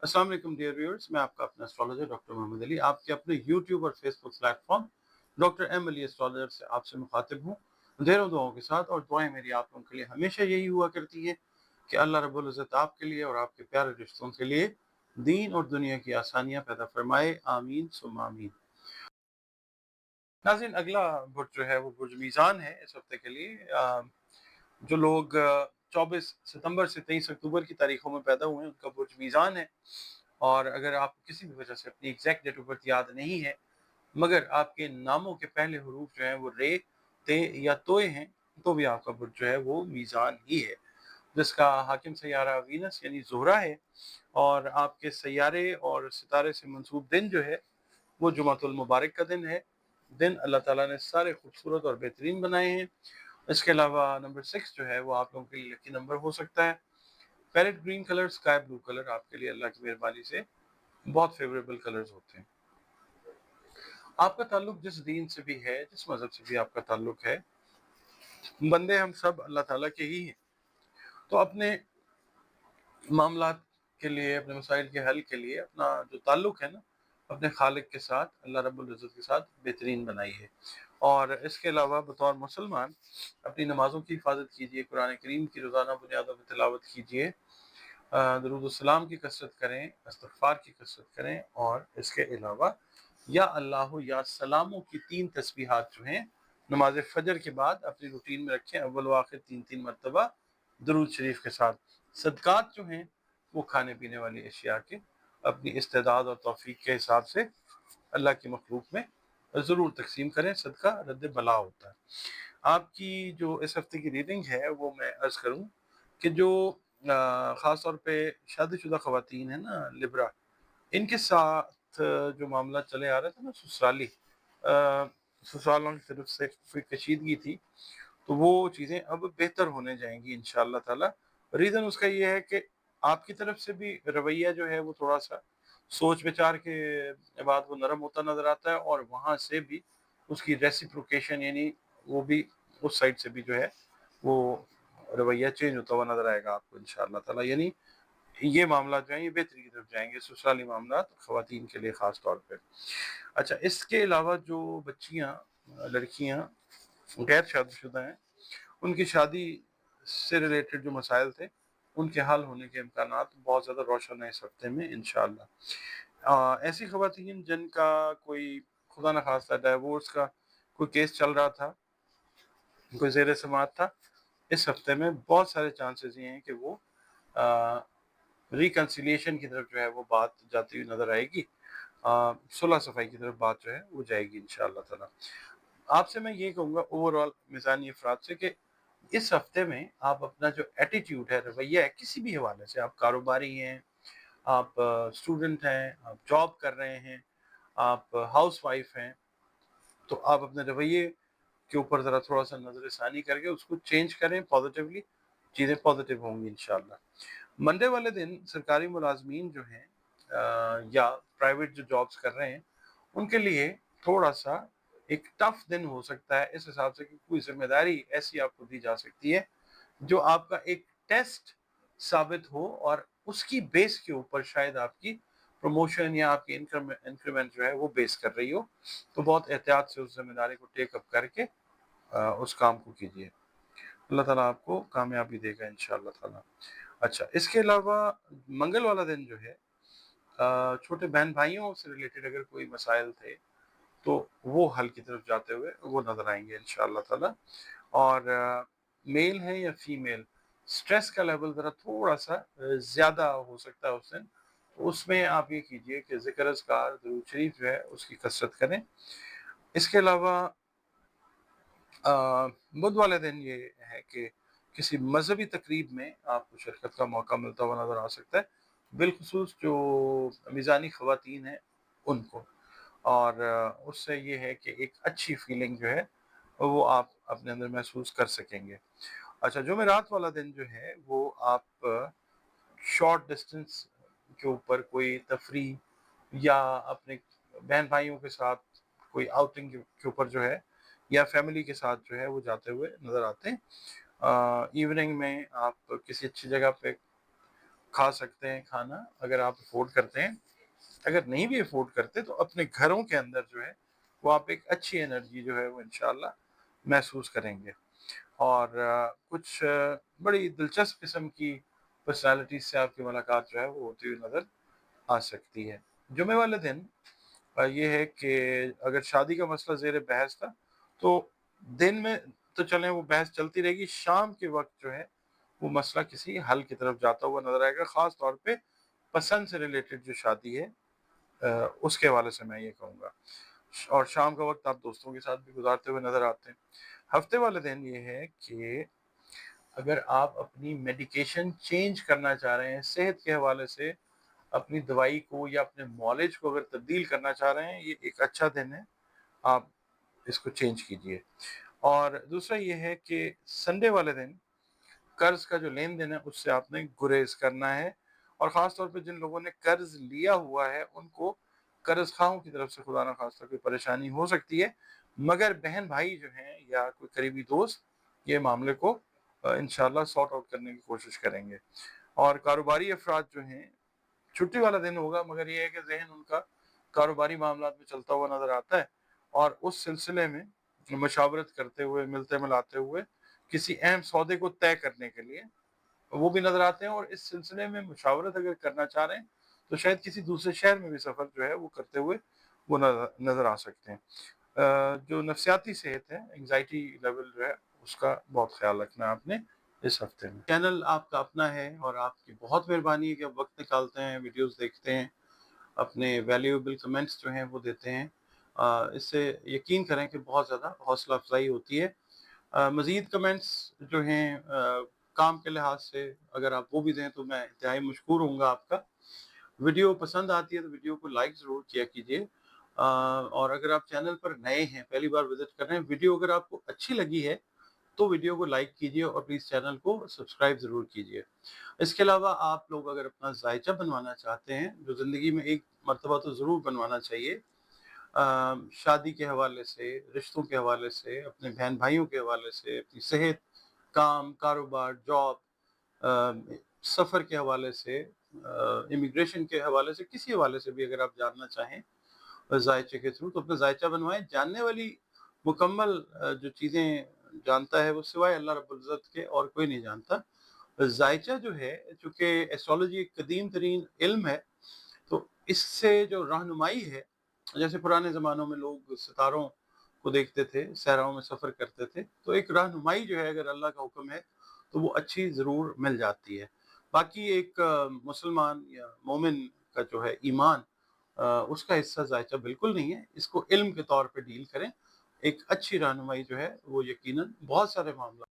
अस्सलाम वालेकुम dear viewers, मैं आपका अपना एस्ट्रोलॉजर डॉक्टर मोहम्मद अली आपके अपने यूट्यूब और Facebook platform doctor M Ali astrologer से आपसे मुखातिब हूँ ढेरों दुआओं के साथ। और दुआएं मेरी आप लोगों के लिए हमेशा यही हुआ करती है कि अल्लाह रब्बुल इज़्ज़त आपके लिए और आपके प्यारे रिश्तों के लिए दीन और दुनिया की आसानियाँ पैदा फरमाए, आमीन सुम्मा आमीन। नाज़रीन, अगला बुर्ज जो है वो बुर्ज मीज़ान है इस हफ्ते के लिए। जो लोग 24 सितंबर से 23 अक्टूबर की तारीखों में पैदा हुए हैं उनका बुर्ज मीज़ान है। और अगर आपको किसी भी वजह से अपनी एग्जैक्ट डेट ऑफ बर्थ याद नहीं है, मगर आपके नामों के पहले हरूफ जो हैं वो रे, ते या तोए हैं, तो भी आपका बुर्ज जो है वो मीज़ान ही है, जिसका हाकिम सैयारा वीनस यानी ज़ोहरा है। और आपके सैयारे और सितारे से मंसूब दिन जो है वो जुमातुल मुबारक का दिन है। दिन अल्लाह ताला ने सारे खूबसूरत और बेहतरीन बनाए हैं। इसके अलावा नंबर 6 जो है वो आप लोगों के लिए लकी नंबर हो सकता है। Parrot green colour, sky blue colour आपके लिए अल्लाह की मेहरबानी से बहुत फेवरेबल कलर्स होते हैं। आपका ताल्लुक जिस दीन से भी है, जिस मजहब से भी आपका ताल्लुक है, बंदे हम सब अल्लाह ताला के ही हैं। तो अपने मामलात के लिए, अपने मसाइल के हल के लिए अपना जो ताल्लुक है ना, अपने खालिक के साथ, अल्लाह रब्बुल इज़्ज़त के साथ बेहतरीन बनाइए। और इसके अलावा बतौर मुसलमान अपनी नमाज़ों की हिफाजत कीजिए, कुरान करीम की रोज़ाना बुनियादों पर तिलावत कीजिए, दरूद सलाम की कसरत करें, इस्तग़फ़ार की कसरत करें। और इसके अलावा या अल्लाह या सलामों की 3 तस्बीहात जो हैं नमाज फजर के बाद अपनी रूटीन में रखें, अव्वल व आखिर 3-3 मरतबा दरूद शरीफ के साथ। सदक़ात जो हैं वो खाने पीने वाली अशिया के अपनी इस्तेदाद और तौफीक के हिसाब से अल्लाह की मखलूक में ज़रूर तकसीम करें, सदका रद्द बला होता है। आपकी जो इस हफ्ते की रीडिंग है वो मैं अर्ज़ करूँ कि जो ख़ास तौर पे शादीशुदा ख़वातीन है ना, लिब्रा, इनके साथ जो मामला चले आ रहा था ना, ससुरालों की तरफ से कोई कशीदगी थी, तो वो चीज़ें अब बेहतर होने जाएंगी इंशाअल्लाह ताला। रीज़न उसका ये है कि आपकी तरफ से भी रवैया जो है वो थोड़ा सा सोच विचार के बाद वो नरम होता नज़र आता है, और वहाँ से भी उसकी रेसिप्रोकेशन यानी वो भी उस साइड से भी जो है वो रवैया चेंज होता हुआ नज़र आएगा आपको इंशाअल्लाह ताला। यानी ये मामला जो है ये बेहतरी की तरफ जाएंगे, ससुराली मामला ख़वातीन के लिए ख़ास तौर पे। अच्छा, इसके अलावा जो बच्चियाँ, लड़कियाँ गैर शादीशुदा हैं, उनकी शादी से रिलेटेड जो मसाइल थे उनके हल होने के इम्कानात बहुत ज़्यादा रोशन है इस हफ्ते में इंशाअल्लाह। ऐसी ख़वातीन जिनका कोई खुदा न खास्ता डाइवोर्स का कोई केस चल रहा था, कोई ज़ेर समाअत था, इस हफ्ते में बहुत सारे चांसेस ये हैं कि वो रिकन्सिलिएशन की तरफ जो है वो बात जाती हुई नज़र आएगी। सुलह सफ़ाई की तरफ बात जो है वो जाएगी इंशाअल्लाह ताला। आपसे मैं ये कहूँगा ओवरऑल मिज़ानी अफ़राद से कि इस हफ्ते में आप अपना जो एटीट्यूड है, रवैया है, किसी भी हवाले से, आप कारोबारी हैं, आप स्टूडेंट हैं, आप जॉब कर रहे हैं, आप हाउसवाइफ हैं, तो आप अपने रवैये के ऊपर ज़रा थोड़ा-सा नज़र-ए-सानी करके उसको चेंज करें पॉज़िटिवली, चीज़ें पॉज़िटिव होंगी इंशाअल्लाह। मंडे वाले दिन सरकारी मुलाज़मीन जो हैं या प्राइवेट जो जॉब्स कर रहे हैं, उनके लिए थोड़ा-सा एक टफ़ दिन हो सकता है, इस हिसाब से कि कोई ज़िम्मेदारी ऐसी आपको दी जा सकती है, जो आपका एक टेस्ट साबित हो और उसकी बेस के ऊपर शायद आपकी प्रमोशन या आपकी इंक्रीमेंट जो है वो बेस कर रही हो। तो बहुत एहतियात से उस ज़िम्मेदारी को टेक अप करके उस काम को कीजिए। अल्लाह ताला आपको कामयाबी देगा इंशाअल्लाह ताला। अच्छा, इसके अलावा मंगल वाला दिन जो है छोटे बहन-भाइयों से रिलेटेड अगर कोई मसाइल थे, तो वो हल की तरफ जाते हुए वो नज़र आएँगे इंशाअल्लाह ताला। और मेल है या फीमेल, स्ट्रेस का लेवल ज़रा थोड़ा-सा ज़्यादा हो सकता है उस दिन। तो उसमें आप ये कीजिए कि ज़िक्र-अज़कार, दुरूद शरीफ जो है उसकी कसरत करें। इसके अलावा बुध वाले दिन ये है कि किसी मज़हबी तकरीब में आपको शिरकत का मौका मिलता हुआ नज़र आ सकता है, बिलख़ुसूस जो मीज़ानी ख़वातीन हैं उनको। और उससे ये है कि एक अच्छी फ़ीलिंग जो है वो आप अपने अंदर महसूस कर सकेंगे। अच्छा, जुमेरात वाला दिन जो है वो आप शॉर्ट डिस्टेंस के ऊपर कोई तफरीह या अपने बहन-भाइयों के साथ कोई आउटिंग के ऊपर जो है, या फैमिली के साथ जो है वो जाते हुए नज़र आते हैं। इवनिंग में आप किसी अच्छी जगह पे کھا سکتے ہیں کھانا اگر آپ افورڈ کرتے ہیں. اگر نہیں بھی افورڈ کرتے تو اپنے گھروں کے اندر جو ہے وہ آپ ایک اچھی انرجی جو ہے وہ انشاءاللہ محسوس کریں گے. اور کچھ بڑی دلچسپ قسم کی پرسنالٹیز سے آپ کی ملاقات جو ہے وہ ہوتی ہوئی نظر آ سکتی ہے. جمعے والے دن یہ ہے کہ اگر شادی کا مسئلہ زیر بحث تھا تو دن میں تو چلیں وہ بحث چلتی رہے گی، شام کے وقت جو ہے وہ مسئلہ کسی حل کی طرف جاتا ہوا نظر آئے گا، خاص طور پہ پسند سے ریلیٹڈ جو شادی ہے اس کے حوالے سے میں یہ کہوں گا. اور شام کا وقت آپ دوستوں کے ساتھ بھی گزارتے ہوئے نظر آتے ہیں. ہفتے والے دن یہ ہے کہ اگر آپ اپنی میڈیکیشن چینج کرنا چاہ رہے ہیں، صحت کے حوالے سے اپنی دوائی کو یا اپنے معالج کو اگر تبدیل کرنا چاہ رہے ہیں، یہ ایک اچھا دن ہے، آپ اس کو چینج کیجئے. اور دوسرا یہ ہے کہ سنڈے والے دن قرض کا جو لین دین ہے اس سے آپ نے گریز کرنا ہے، اور خاص طور پہ جن لوگوں نے قرض لیا ہوا ہے ان کو قرض خواہوں کی طرف سے خدا نہ خواستہ کوئی پریشانی ہو سکتی ہے، مگر بہن بھائی جو ہیں یا کوئی قریبی دوست یہ معاملے کو انشاءاللہ سارٹ آؤٹ کرنے کی کوشش کریں گے. اور کاروباری افراد جو ہیں چھٹی والا دن ہوگا، مگر یہ ہے کہ ذہن ان کا کاروباری معاملات میں چلتا ہوا نظر آتا ہے، اور اس سلسلے میں مشاورت کرتے ہوئے ملتے ملاتے ہوئے کسی اہم سودے کو طے کرنے کے لیے وہ بھی نظر آتے ہیں. اور اس سلسلے میں مشاورت اگر کرنا چاہ رہے ہیں تو شاید کسی دوسرے شہر میں بھی سفر جو ہے وہ کرتے ہوئے وہ نظر آ سکتے ہیں. جو نفسیاتی صحت ہے، انگزائٹی لیول جو ہے اس کا بہت خیال رکھنا ہے آپ نے اس ہفتے میں. چینل آپ کا اپنا ہے اور آپ کی بہت مہربانی ہے کہ آپ وقت نکالتے ہیں، ویڈیوز دیکھتے ہیں، اپنے ویلیویبل کمنٹس جو ہیں وہ دیتے ہیں. اس سے یقین کریں کہ بہت زیادہ حوصلہ افزائی ہوتی ہے. مزید کمنٹس جو ہیں کام کے لحاظ سے اگر آپ وہ بھی دیں تو میں انتہائی مشکور ہوں گا آپ کا. ویڈیو پسند آتی ہے تو ویڈیو کو لائک ضرور کیا کیجیے. اور اگر آپ چینل پر نئے ہیں، پہلی بار وزٹ کر رہے ہیں، ویڈیو اگر آپ کو اچھی لگی ہے تو ویڈیو کو لائک کیجیے اور پلیز چینل کو سبسکرائب ضرور کیجیے. اس کے علاوہ آپ لوگ اگر اپنا ذائچہ بنوانا چاہتے ہیں، جو زندگی میں ایک مرتبہ تو ضرور بنوانا چاہیے، شادی کے حوالے سے، رشتوں کے حوالے سے، اپنے بہن بھائیوں کے حوالے سے، اپنی صحت، کام، کاروبار، جاب، سفر کے حوالے سے، امیگریشن کے حوالے سے، کسی حوالے سے بھی اگر آپ جاننا چاہیں ذائچے کے تھرو تو اپنا ذائچہ بنوائیں. جاننے والی مکمل جو چیزیں جانتا ہے وہ سوائے اللہ رب العزت کے اور کوئی نہیں جانتا. ذائچہ جو ہے چونکہ ایسٹرالوجی ایک قدیم ترین علم ہے تو اس سے جو رہنمائی ہے، جیسے پرانے زمانوں میں لوگ ستاروں کو دیکھتے تھے، صحراؤں میں سفر کرتے تھے، تو ایک رہنمائی جو ہے اگر اللہ کا حکم ہے تو وہ اچھی ضرور مل جاتی ہے. باقی ایک مسلمان یا مومن کا جو ہے ایمان اس کا حصہ ذائچہ بالکل نہیں ہے. اس کو علم کے طور پہ ڈیل کریں، ایک اچھی رہنمائی جو ہے وہ یقیناً بہت سارے معاملات